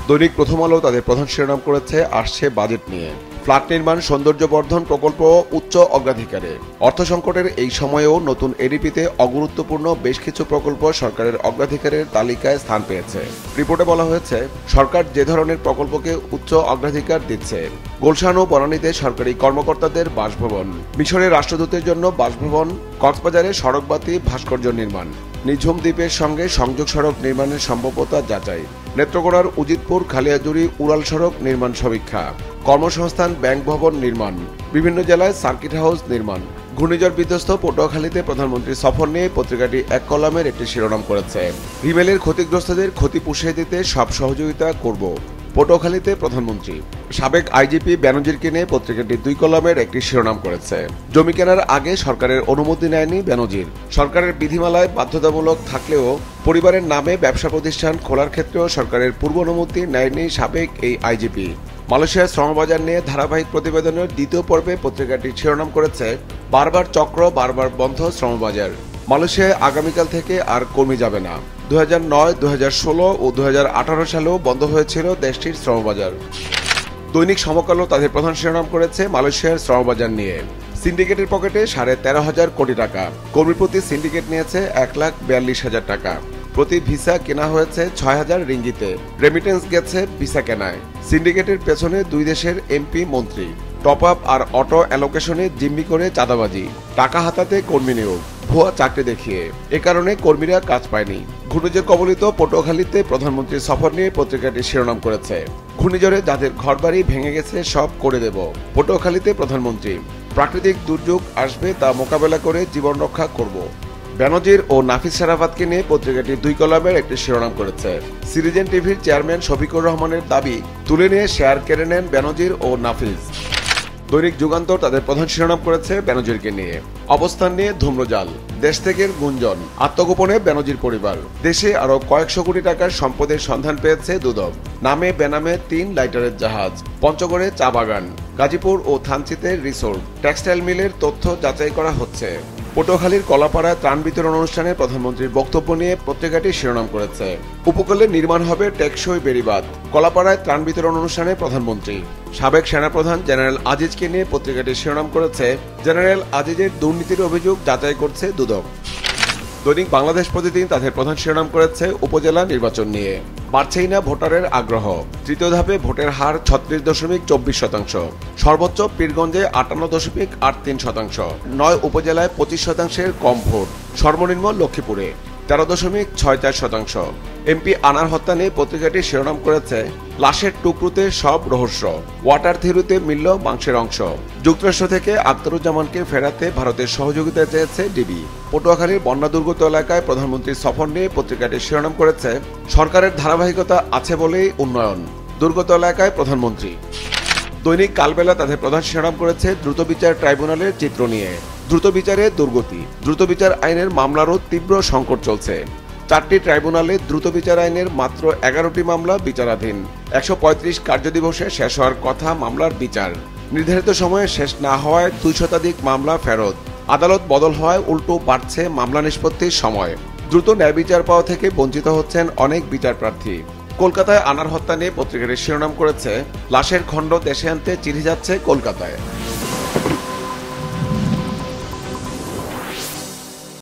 দৈনিক প্রথম আলো তাদের প্রধান শিরোনাম করেছে আসছে বাজেট নিয়ে। ফ্ল্যাট নির্মাণ, সৌন্দর্যবর্ধন প্রকল্প উচ্চ অগ্রাধিকারে। অর্থ সংকটের এই সময়েও নতুন এডিপিতে অগুরুত্বপূর্ণ বেশ কিছু প্রকল্প সরকারের অগ্রাধিকারের তালিকায় স্থান পেয়েছে। রিপোর্টে বলা হয়েছে, সরকার যে ধরনের প্রকল্পকে উচ্চ অগ্রাধিকার দিচ্ছে: গুলশান ও বনানীতে সরকারি কর্মকর্তাদের বাসভবন, মিশরের রাষ্ট্রদূতের জন্য বাসভবন, কক্সবাজারে সড়কবাতি ভাস্কর্য নির্মাণ, নিঝুম দ্বীপের সঙ্গে সংযোগ সড়ক নির্মাণের সম্ভাব্যতা যাচাই, নেত্রকোনার উজিরপুর খালিয়াজুড়ি উড়াল সড়ক নির্মাণ সমীক্ষা, কর্মসংস্থান ব্যাংক ভবন নির্মাণ, বিভিন্ন জেলায় সার্কিট হাউস নির্মাণ। ঘূর্ণিঝড় বিধ্বস্ত পটুয়াখালীতে প্রধানমন্ত্রীর সফর নিয়ে পত্রিকাটি এক কলামের একটি শিরোনাম করেছে, হিমেলের ক্ষতিগ্রস্তদের ক্ষতি পুষিয়ে দিতে সব সহযোগিতা করব, পটুয়াখালীতে প্রধানমন্ত্রী। সাবেক আইজিপি ব্যানার্জিকে নিয়ে পত্রিকাটি দুই কলামের একটি শিরোনাম করেছে। জমি কেনার আগে সরকারের অনুমতি নেয়নি ব্যানার্জির। সরকারের বিধিমালায় বাধ্যতামূলক থাকলেও পরিবারের নামে ব্যবসা প্রতিষ্ঠান খোলার ক্ষেত্রেও সরকারের পূর্ব অনুমতি নেয়নি সাবেক এই আইজিপি। মালয়েশিয়ার শ্রমবাজার নিয়ে ধারাবাহিক প্রতিবেদনের দ্বিতীয় পর্বে পত্রিকাটি শিরোনাম করেছে, বারবার চক্র, বারবার বন্ধ শ্রমবাজার। মালয়েশিয়ায় আগামীকাল থেকে আর কর্মী যাবে না। 2009, 2016 ও 2018 সালেও বন্ধ হয়েছিল দেশটির শ্রমবাজার। দৈনিক সমকালও তাদের প্রধান শিরোনাম করেছে মালয়েশিয়ার শ্রমবাজার নিয়ে। সিন্ডিকেটের পকেটে 13,500 কোটি টাকা। কর্মী প্রতি সিন্ডিকেট নিয়েছে 1,42,000 টাকা। প্রতি ভিসা কেনা হয়েছে 6,000 রিঙ্গিতে। রেমিটেন্স গেছে ভিসা কেনায়। সিন্ডিকেটের পেছনে দুই দেশের এমপি মন্ত্রী। টপ আপ আর অটো অ্যালোকেশনে জিম্মি করে চাঁদাবাজি, টাকা হাতাতে কর্মী নিয়োগ, ভুয়া চাকরি দেখিয়ে। এ কারণে কর্মীরা কাজ পায়নি। ঘূর্ণিঝড় কবলিত পটুয়াখালীতে প্রধানমন্ত্রীর সফর নিয়ে পত্রিকাটি শিরোনাম করেছে, ঘূর্ণিঝড়ে যাদের ঘরবাড়ি ভেঙে গেছে সব করে দেব, পটুয়াখালীতে প্রধানমন্ত্রী। প্রাকৃতিক দুর্যোগ আসবে, তা মোকাবেলা করে জীবন রক্ষা করব। বেনজির ও নাফিস শারাফাতকে নিয়ে পত্রিকাটি দুই কলামের একটি শিরোনাম করেছে। সিরিজেন টিভির চেয়ারম্যান শফিকুর রহমানের দাবি তুলে নিয়ে শেয়ার কেড়ে নেন বেনজির ও নাফিস। দৈনিক যুগান্তর তাদের প্রধান শিরোনাম করেছে বেনজিরকে নিয়ে। অবস্থান নিয়ে ধূম্রজাল, দেশ থেকে গুঞ্জন, আত্মগোপনে বেনজির পরিবার। দেশে আরো কয়েকশো কোটি টাকার সম্পদের সন্ধান পেয়েছে দুদক। নামে বেনামে 3 লাইটারের জাহাজ, পঞ্চগড়ে চা বাগান, গাজীপুর ও থানচিতে রিসোর্ট, টেক্সটাইল মিলের তথ্য যাচাই করা হচ্ছে। পটুয়াখালীর কলাপাড়ায় ত্রাণ বিতরণ অনুষ্ঠানে প্রধানমন্ত্রীর বক্তব্য নিয়ে পত্রিকাটি শিরোনাম করেছে, উপকূলে নির্মাণ হবে টেকসই বেড়িবাঁধ। কলাপাড়ায় ত্রাণ বিতরণ অনুষ্ঠানে প্রধানমন্ত্রী। সাবেক সেনাপ্রধান জেনারেল আজিজকে নিয়ে পত্রিকাটি শিরোনাম করেছে, জেনারেল আজিজের দুর্নীতির অভিযোগ যাচাই করছে দুদক। দৈনিক বাংলাদেশ প্রতিদিন তাদের প্রধান শিরোনাম করেছে উপজেলা নির্বাচন নিয়ে। বাড়ছেই না ভোটারের আগ্রহ। তৃতীয় ধাপে ভোটের হার 36.24%। সর্বোচ্চ পীরগঞ্জে 58.83%। 9 উপজেলায় 25%-এর কম ভোট। সর্বনিম্ন লক্ষ্মীপুরে 13.64%। এমপি আনার হত্যা নিয়ে পত্রিকাটি শিরোনাম করেছে, লাশের টুকরোতে সব রহস্য। ওয়াটার থিওরিতে মিলল মাংসের অংশ। যুক্তরাষ্ট্র থেকে আখতারুজ্জামানকে ফেরাতে ভারতের সহযোগিতা চেয়েছে ডিবি। পটুয়াখালীর বন্যা দুর্গত এলাকায় প্রধানমন্ত্রীর সফর নিয়ে পত্রিকাটি শিরোনাম করেছে, সরকারের ধারাবাহিকতা আছে বলেই উন্নয়ন, দুর্গত এলাকায় প্রধানমন্ত্রী। দৈনিক কালবেলা তাদের প্রধান শিরোনাম করেছে দ্রুত বিচার ট্রাইব্যুনালের চিত্র নিয়ে। দ্রুত বিচারে দুর্গতি। দ্রুত বিচার আইনের মামলারও তীব্র সংকট চলছে। 4টি ট্রাইব্যুনালে দ্রুত বিচার আইনের মাত্র 11টি মামলা বিচারাধীন। 135 কার্যদিবসে শেষ হওয়ার কথা মামলার বিচার। নির্ধারিত সময়ে শেষ না হওয়ায় 2 শতাধিক মামলা ফেরত। আদালত বদল হওয়ায় উল্টো বাড়ছে মামলা নিষ্পত্তির সময়। দ্রুত ন্যায় বিচার পাওয়া থেকে বঞ্চিত হচ্ছেন অনেক বিচার প্রার্থী। কলকাতায় আনার হত্যা নিয়ে পত্রিকাটির শিরোনাম করেছে, লাশের খণ্ড দেশে আনতে চিঠি যাচ্ছে কলকাতায়।